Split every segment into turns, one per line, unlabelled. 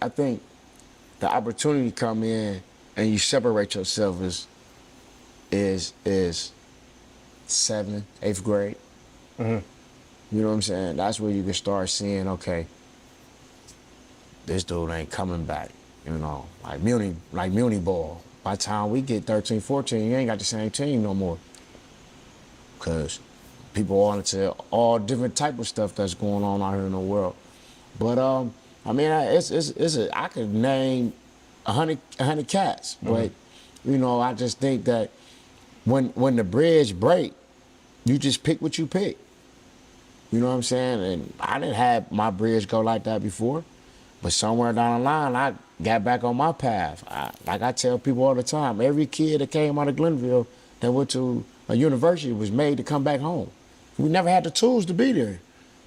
I think the opportunity come in and you separate yourself is 7th, 8th grade.
Mm-hmm.
You know what I'm saying? That's where you can start seeing, okay, this dude ain't coming back. You know, like Muni ball. By the time we get 13, 14, you ain't got the same team no more. Cause people are into all different type of stuff that's going on out here in the world. But I mean, I could name 100 cats, but you know, I just think that when the bridge break, you just pick what you pick. You know what I'm saying? And I didn't have my bridge go like that before, but somewhere down the line, I got back on my path. Like I tell people all the time, every kid that came out of Glenville that went to a university was made to come back home. We never had the tools to be there.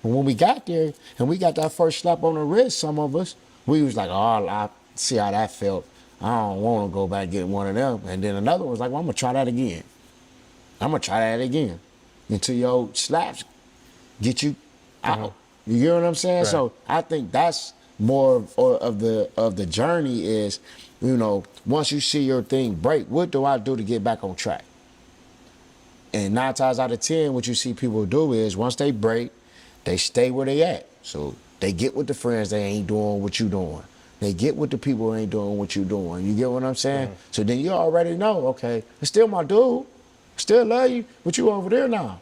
But when we got there and we got that first slap on the wrist, some of us, we was like, oh, I see how that felt. I don't want to go back and get one of them. And then another one was like, well, I'm going to try that again. I'm going to try that again until your slaps get you out. You get what I'm saying?
Right.
So I think that's more of the journey is, you know, once you see your thing break, what do I do to get back on track? And 9 times out of 10, what you see people do is once they break, they stay where they at. So they get with the friends they ain't doing what you doing. They get with the people who ain't doing what you doing. You get what I'm saying? So then you already know, okay, it's still my dude. Still love you, but you over there now.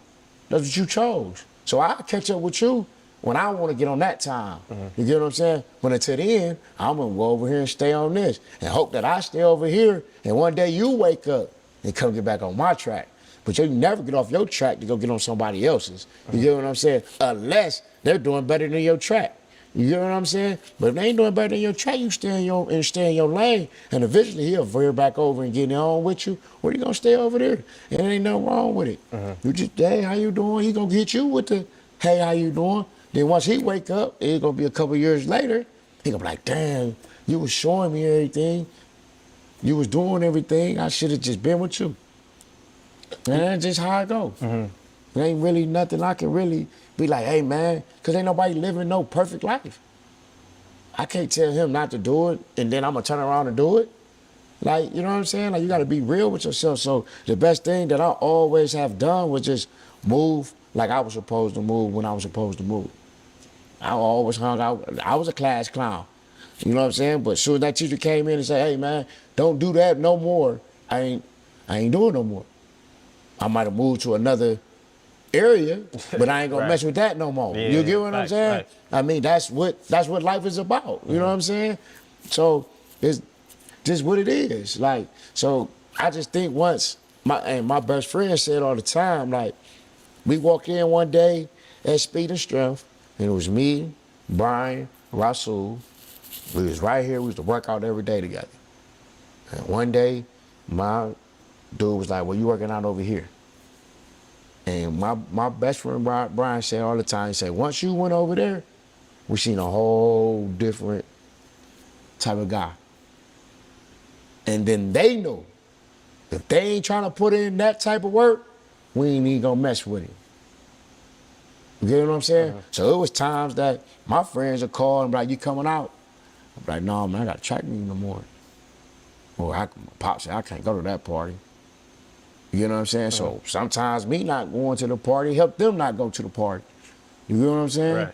That's what you chose. So I catch up with you when I want to get on that time. You get what I'm saying? But until then, I'm going to go over here and stay on this and hope that I stay over here and one day you wake up and come get back on my track. But you never get off your track to go get on somebody else's. You get what I'm saying? Unless they're doing better than your track. You get what I'm saying? But if they ain't doing better than your track, you stay in your lane, and eventually he'll veer back over and get on with you. Or you gonna stay over there? And there ain't nothing wrong with it. You just, hey, how you doing? He gonna get you with the, hey, how you doing? Then once he wake up, it's gonna be a couple years later, he gonna be like, damn, you was showing me everything. You was doing everything. I should have just been with you. And that's just how it goes. There ain't really nothing I can really be like, hey, man, because ain't nobody living no perfect life. I can't tell him not to do it, and then I'm going to turn around and do it. Like, you know what I'm saying? Like, you got to be real with yourself. So the best thing that I always have done was just move like I was supposed to move when I was supposed to move. I always hung out. I was a class clown. You know what I'm saying? But as soon as that teacher came in and said, hey, man, don't do that no more, I ain't doing no more. I might have moved to another area, but I ain't gonna mess with that no more.
Yeah,
You get what I'm saying?
right.
I mean, that's what life is about. You know what I'm saying? So it's just what it is. Like, so I just think once my best friend said all the time, like, we walked in one day at Speed and Strength, and it was me, Brian, Rasul. We was right here. We used to work out every day together. And one day, my dude was like, well, you working out over here. And my best friend Brian said all the time, he said, once you went over there, we seen a whole different type of guy. And then they know if they ain't trying to put in that type of work, we ain't even gonna mess with him. You get what I'm saying? So it was times that my friends would call and be like, you coming out? I'm like, no, man, I got a track meet in the morning. Or Pop said, I can't go to that party. You know what I'm saying? So sometimes me not going to the party help them not go to the party. You get what I'm saying?
Right.